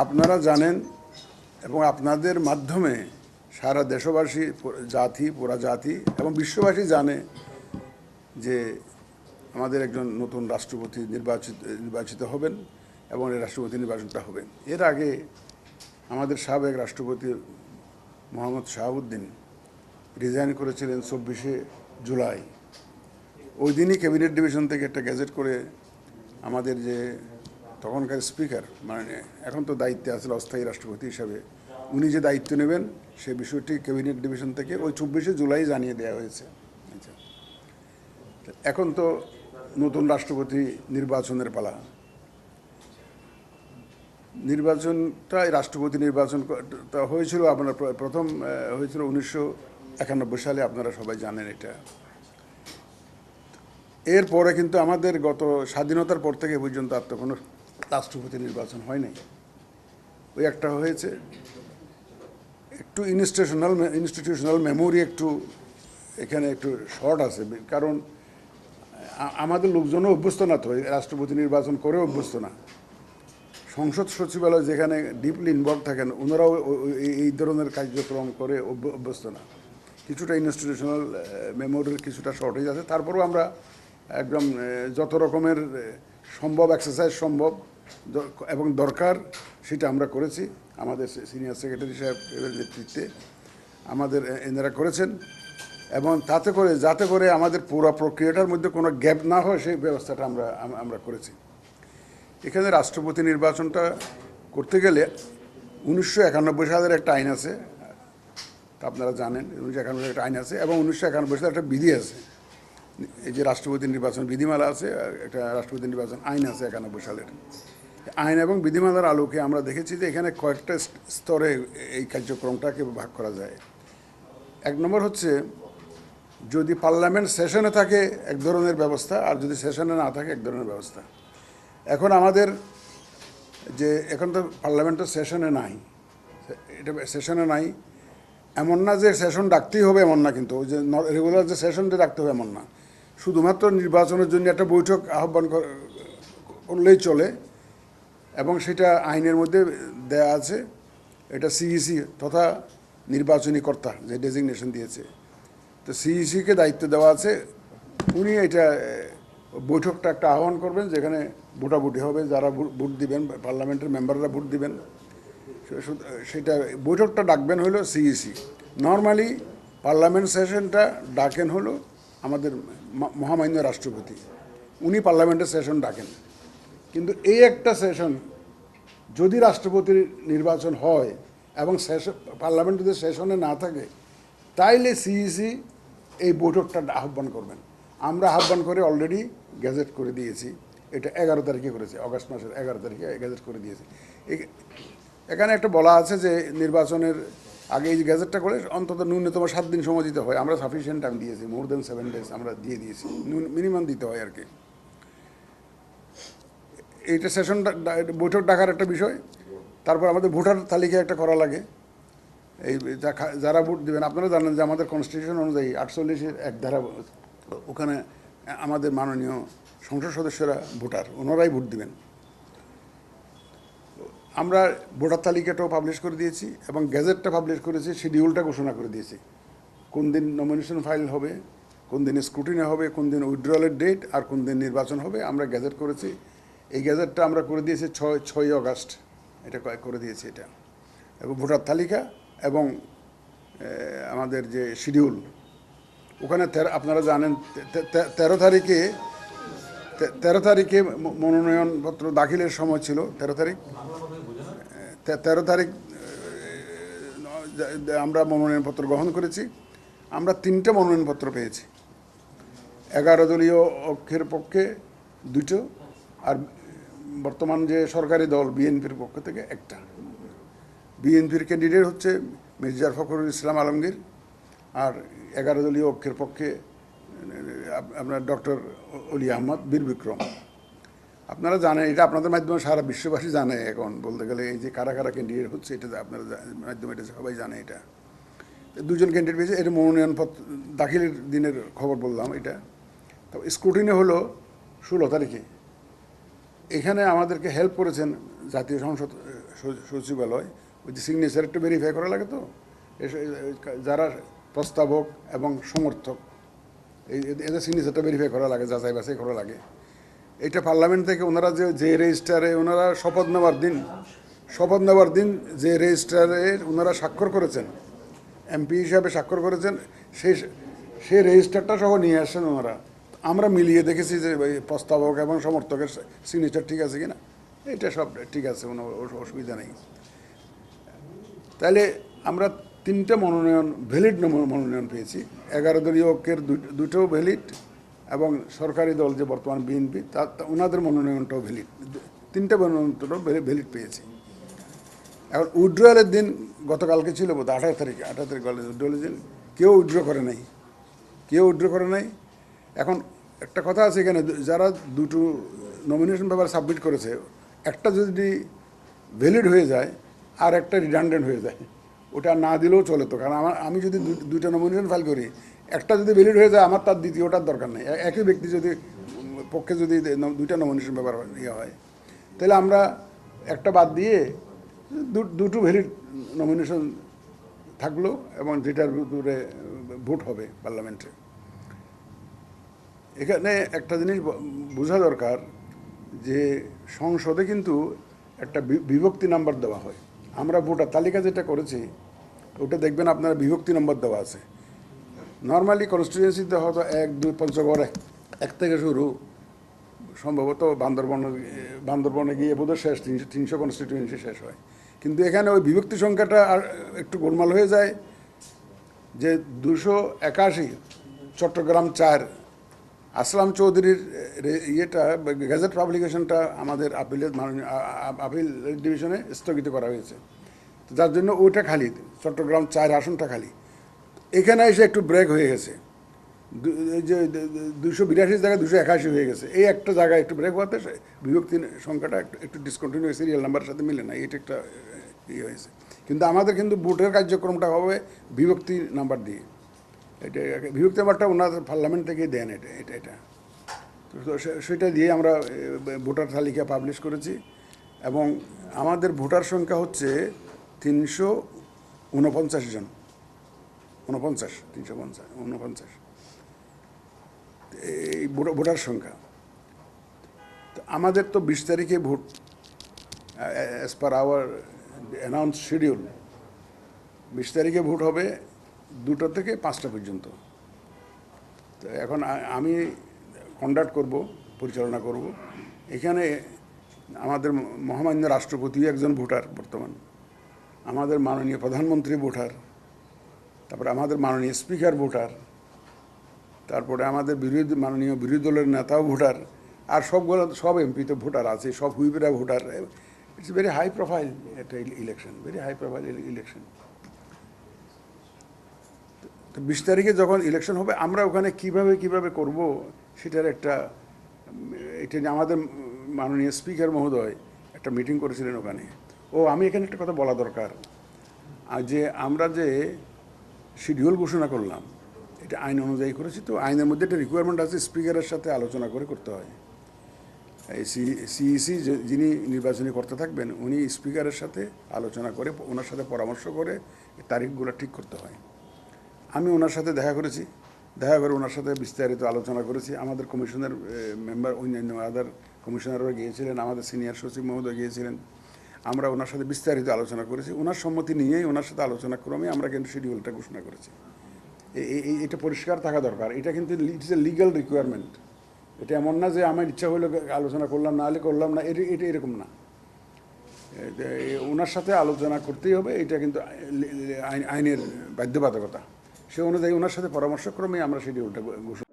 আপনারা জানেন এবং আপনাদের মাধ্যমে সারা দেশবাসী, জাতি, পুরা জাতি এবং বিশ্ববাসী জানে যে আমাদের একজন নতুন রাষ্ট্রপতি নির্বাচিত হবেন এবং এই রাষ্ট্রপতি নির্বাচনটা হবে। এর আগে আমাদের সাবেক রাষ্ট্রপতি মোহাম্মদ শাহাবুদ্দিন রিজাইন করেছিলেন 24শে জুলাই। ওই দিনই ক্যাবিনেট ডিভিশন থেকে একটা গ্যাজেট করে আমাদের যে তখনকার স্পিকার, মানে এখন তো দায়িত্বে আছেন অস্থায়ী রাষ্ট্রপতি হিসাবে, উনি যে দায়িত্ব নেবেন সে বিষয়টি ক্যাবিনেট ডিভিশন থেকে ওই 24শে জুলাই জানিয়ে দেওয়া হয়েছে। আচ্ছা, এখন তো নতুন রাষ্ট্রপতি নির্বাচনের পালা। নির্বাচনটা রাষ্ট্রপতি নির্বাচনটা হয়েছিল আপনার প্রথম হয়েছিল 1991 সালে, আপনারা সবাই জানেন এটা। এরপরে কিন্তু আমাদের গত স্বাধীনতার পর থেকে পর্যন্ত আর তো কোনো রাষ্ট্রপতি নির্বাচন হয় নাই। ওই একটা হয়েছে, একটু ইনস্টিটিউশনাল মেমোরি একটু এখানে একটু শর্ট আছে, কারণ আমাদের লোকজনও অভ্যস্ত না তো রাষ্ট্রপতি নির্বাচন করে অভ্যস্ত না। সংসদ সচিবালয় যেখানে ডিপলি ইনভলভ থাকেন ওনারাও এই ধরনের কার্যক্রম করে অভ্যস্ত না। কিছুটা ইনস্টিটিউশনাল মেমোরির কিছুটা শর্টেজ আছে। তারপরেও আমরা একদম যত রকমের সম্ভব এক্সারসাইজ সম্ভব এবং দরকার সেটা আমরা করেছি। আমাদের সিনিয়র সেক্রেটারি সাহেবের নেতৃত্বে আমাদের এনারা করেছেন, এবং যাতে করে আমাদের পুরো প্রক্রিয়াটার মধ্যে কোনো গ্যাপ না হয় সেই ব্যবস্থাটা আমরা করেছি। এখানে রাষ্ট্রপতি নির্বাচনটা করতে গেলে 1991 সালের একটা আইন আছে, তা আপনারা জানেন। 1991 একটা আইন আছে এবং 1991 সালের একটা বিধি আছে। এই যে রাষ্ট্রপতি নির্বাচন বিধিমালা আছে, একটা রাষ্ট্রপতি নির্বাচন আইন আছে 91 সালের। আইন এবং বিধিমালার আলোকে আমরা দেখেছি যে এখানে কয়েকটা স্তরে এই কার্যক্রমটাকে ভাগ করা যায়। এক নম্বর হচ্ছে, যদি পার্লামেন্ট সেশনে থাকে এক ধরনের ব্যবস্থা, আর যদি সেশনে না থাকে এক ধরনের ব্যবস্থা। এখন আমাদের এখন তো পার্লামেন্টের সেশনে নাই, এটা সেশনে নাই এমন না যে সেশন ডাকতেই হবে এমন না, কিন্তু ওই যে রেগুলার যে সেশনটা ডাকতে হবে এমন না। শুধুমাত্র নির্বাচনের জন্য একটা বৈঠক আহ্বান করলেই চলে, এবং সেটা আইনের মধ্যে দেয়া আছে। এটা সিইসি তথা নির্বাচনী কর্তা যে ডেজিগনেশন দিয়েছে, তো সিইসিকে দায়িত্ব দেওয়া আছে। উনি এটা বৈঠকটা একটা আহ্বান করবেন যেখানে ভোটাভুটি হবে, যারা ভোট দিবেন পার্লামেন্টের মেম্বাররা ভোট দিবেন, সেটা বৈঠকটা ডাকবেন হলো সিইসি। নর্মালি পার্লামেন্ট সেশনটা ডাকেন হলো আমাদের মহামান্য রাষ্ট্রপতি, উনি পার্লামেন্টের সেশন ডাকেন। কিন্তু এই একটা সেশন যদি রাষ্ট্রপতির নির্বাচন হয় এবং পার্লামেন্ট যদি সেশনে না থাকে, তাইলে সিইসি এই বৈঠকটা আহ্বান করবেন। আমরা আহ্বান করে অলরেডি গ্যাজেট করে দিয়েছি। এটা 11 তারিখে করেছে, অগাস্ট মাসের 11 তারিখে গ্যাজেট করে দিয়েছে। এখানে একটা বলা আছে যে নির্বাচনের আগে এই গ্যাজেটটা করে অন্তত ন্যূনতম 7 দিন সময় দিতে হয়। আমরা সাফিসিয়েন্ট টাইম দিয়েছি, মোর দেন 7 ডেজ আমরা দিয়ে দিয়েছি, মিনিমাম দিতে হয় আর কি। এইটা সেশনটা বৈঠক ডাকার একটা বিষয়। তারপর আমাদের ভোটার তালিকা একটা করা লাগে। এই যারা ভোট দেবেন, আপনারা জানেন যে আমাদের কনস্টিটিউশন অনুযায়ী 48-এর এক ধারা, ওখানে আমাদের মাননীয় সংসদ সদস্যরা ভোটার, ওনারাই ভোট দিবেন। আমরা ভোটার তালিকাটাও পাবলিশ করে দিয়েছি এবং গ্যাজেটটা পাবলিশ করেছি, শিডিউলটা ঘোষণা করে দিয়েছি। কোন দিন নমিনেশন ফাইল হবে, কোন দিন স্ক্রুটিনি হবে, কোন দিন উইথড্রয়ালের ডেট, আর কোন দিন নির্বাচন হবে, আমরা গ্যাজেট করেছি। এই গ্যাজেটটা আমরা করে দিয়েছি 6 অগাস্ট, এটা করে দিয়েছি এটা। এবং ভোটার তালিকা এবং আমাদের যে শিডিউল, ওখানে আপনারা জানেন 13 তারিখে মনোনয়নপত্র দাখিলের সময় ছিল। 13 তারিখ আমরা মনোনয়নপত্র গ্রহণ করেছি। আমরা 3টে মনোনয়নপত্র পেয়েছি, 11 দলীয় ঐক্যের পক্ষে 2টো, আর বর্তমান যে সরকারি দল বিএনপির পক্ষ থেকে 1টা। বিএনপির ক্যান্ডিডেট হচ্ছে মির্জা ফখরুল ইসলাম আলমগীর, আর 11 দলীয় ঐক্যের পক্ষে আপনার ডক্টর অলি আহমদ বীর বিক্রম। আপনারা জানেন, এটা আপনাদের মাধ্যমে সারা বিশ্ববাসী জানে। এখন বলতে গেলে এই যে কারা কারা ক্যান্ডিডেট হচ্ছে, এটা আপনারা মাধ্যমে এটা সবাই জানে। এটা 2জন ক্যান্ডিডেট পেয়েছে। এটা মনোনয়নপত্র দাখিলের দিনের খবর বললাম এটা। তো স্ক্রুটিনি হলো 16 তারিখে। এখানে আমাদেরকে হেল্প করেছেন জাতীয় সচিবালয় ওই যে সিগনেচার একটু ভেরিফাই করা লাগে তো যারা প্রস্তাবক এবং সমর্থক এদের সিগনেচারটা ভেরিফাই করা লাগে, যাচাই বাছাই করা লাগে। এটা পার্লামেন্ট থেকে ওনারা যে রেজিস্টারে ওনারা শপথ নেওয়ার দিন যে রেজিস্টারে ওনারা স্বাক্ষর করেছেন, এমপি হিসাবে স্বাক্ষর করেছেন, সেই রেজিস্টারটা সহ নিয়ে আসছেন ওনারা। আমরা মিলিয়ে দেখেছি যে প্রস্তাবক এবং সমর্থকের সিগনেচার ঠিক আছে কিনা, এটা সব ঠিক আছে, কোনো অসুবিধা নেই। তাহলে আমরা 3টে মনোনয়ন ভ্যালিড মনোনয়ন পেয়েছি। 11 দলীয় ঐক্যের দুটোও ভ্যালিড এবং সরকারি দল যে বর্তমান বিএনপি ওনাদের মনোনয়নটাও ভ্যালিড, 3টে মনোনয়নটাও ভ্যালিড পেয়েছি। এখন উইথড্রয়ালের দিন গতকালকে ছিল বোধ 18 তারিখে উইথড্রয়ালের দিন কেউ উইথড্র করে নাই। এখন একটা কথা আছে এখানে, যারা দুটো নমিনেশন পেপার সাবমিট করেছে, একটা যদি ভ্যালিড হয়ে যায় আর একটা রিডান্ডেন্ট হয়ে যায়, ওটা না দিলেও চলে তো। কারণ আমি যদি দুইটা নমিনেশন ফাইল করি, একটা যদি ভ্যালিড হয়ে যায় আমার তার দ্বিতীয়টার দরকার নেই। একই ব্যক্তি যদি পক্ষে যদি দুইটা নমিনেশন পেপার ইয়ে হয়, তাহলে আমরা একটা বাদ দিয়ে দুটো ভ্যালিড নমিনেশন থাকলো এবং যেটার ভিতরে ভোট হবে পার্লামেন্টে। এখানে একটা জিনিস বোঝা দরকার যে সংসদে কিন্তু একটা বিভক্তি নাম্বার দেওয়া হয়। আমরা ভোটার তালিকা যেটা করেছি ওটা দেখবেন আপনার বিভক্তি নম্বর দেওয়া আছে। নর্মালি কনস্টিটিউয়েন্সিতে হয়তো 1, 2, পঞ্চগড়ে 1 থেকে শুরু, সম্ভবত বান্দরবনে গিয়ে বোধহয় শেষ 300 কনস্টিটিউয়েন্সি শেষ হয়। কিন্তু এখানে ওই বিভক্তি সংখ্যাটা আর একটু গোলমাল হয়ে যায় যে 281 চট্টগ্রাম 4 আসলাম চৌধুরীর ইয়েটা গেজেট পাবলিকেশনটা আমাদের আপিল ডিভিশনে স্থগিত করা হয়েছে, যার জন্য ওইটা খালি, চট্টগ্রাম 4 আসনটা খালি। এখানে এসে একটু ব্রেক হয়ে গেছে, এই যে 282 জায়গায় 281 হয়ে গেছে। এই একটা জায়গায় একটু ব্রেক হওয়াতে বিভক্তি সংখ্যাটা একটু ডিসকন্টিনিউ, সিরিয়াল নাম্বারের সাথে মিলে না, এটা একটা ইয়ে হয়েছে। কিন্তু আমাদের কিন্তু ভোটের কার্যক্রমটা হবে বিভক্তি নাম্বার দিয়ে। এটা বিভক্তি নাম্বারটা ওনাদের পার্লামেন্ট থেকেই দেন, এটা তো সেটা দিয়ে আমরা ভোটার তালিকা পাবলিশ করেছি এবং আমাদের ভোটার সংখ্যা হচ্ছে 349 জন, 349 এই ভোটার সংখ্যা। আমাদের তো 20 তারিখে ভোট, as per our announce schedule 20 তারিখে ভোট হবে 2টা থেকে 5টা পর্যন্ত। তো এখন আমি কন্ডাক্ট করব, পরিচালনা করব। এখানে আমাদের মহামান্য রাষ্ট্রপতিও একজন ভোটার বর্তমান, আমাদের মাননীয় প্রধানমন্ত্রী ভোটার, তারপরে আমাদের মাননীয় স্পিকার ভোটার, তারপরে আমাদের মাননীয় বিরোধী দলের নেতাও ভোটার, আর সব এমপি তো ভোটার আছে, সব হুইপেরা voter. It's very high profile একটা election, very high profile election. তো 20 তারিখে যখন ইলেকশন হবে আমরা ওখানে কিভাবে করব সেটার একটা, এটা আমাদের মাননীয় স্পিকার মহোদয় একটা মিটিং করেছিলেন ওখানে। আমি এখানে একটা কথা বলা দরকার, যে আমরা যে শিডিউল ঘোষণা করলাম এটা আইন অনুযায়ী করেছি। তো আইনের মধ্যে একটা রিকোয়ারমেন্ট আছে, স্পিকারের সাথে আলোচনা করে করতে হয়। এই সিইসি যিনি নির্বাচনী করতে থাকবেন উনি স্পিকারের সাথে আলোচনা করে, ওনার সাথে পরামর্শ করে তারিখগুলো ঠিক করতে হয়। আমি ওনার সাথে দেখা করে ওনার সাথে বিস্তারিত আলোচনা করেছি। আমাদের কমিশনের মেম্বার, অন্যান্য আদার কমিশনাররা গিয়েছিলেন, আমাদের সিনিয়র সচিব মহোদয় গিয়েছিলেন। আমরা ওনার সাথে বিস্তারিত আলোচনা করেছি। ওনার সম্মতি নিয়েই ওনার সাথে আলোচনা ক্রমে আমরা কিন্তু শিডিউলটা ঘোষণা করেছি। এটা পরিষ্কার থাকা দরকার, এটা কিন্তু ইটস এ লিগ্যাল রিকোয়ারমেন্ট। এটা এমন না যে আমার ইচ্ছা হইলো আলোচনা করলাম, না হলে করলাম না, এটা এরকম না। ওনার সাথে আলোচনা করতেই হবে, এটা কিন্তু আইনের বাধ্যবাধকতা। সে অনুযায়ী ওনার সাথে পরামর্শক্রমে আমরা শিডিউলটা ঘোষণা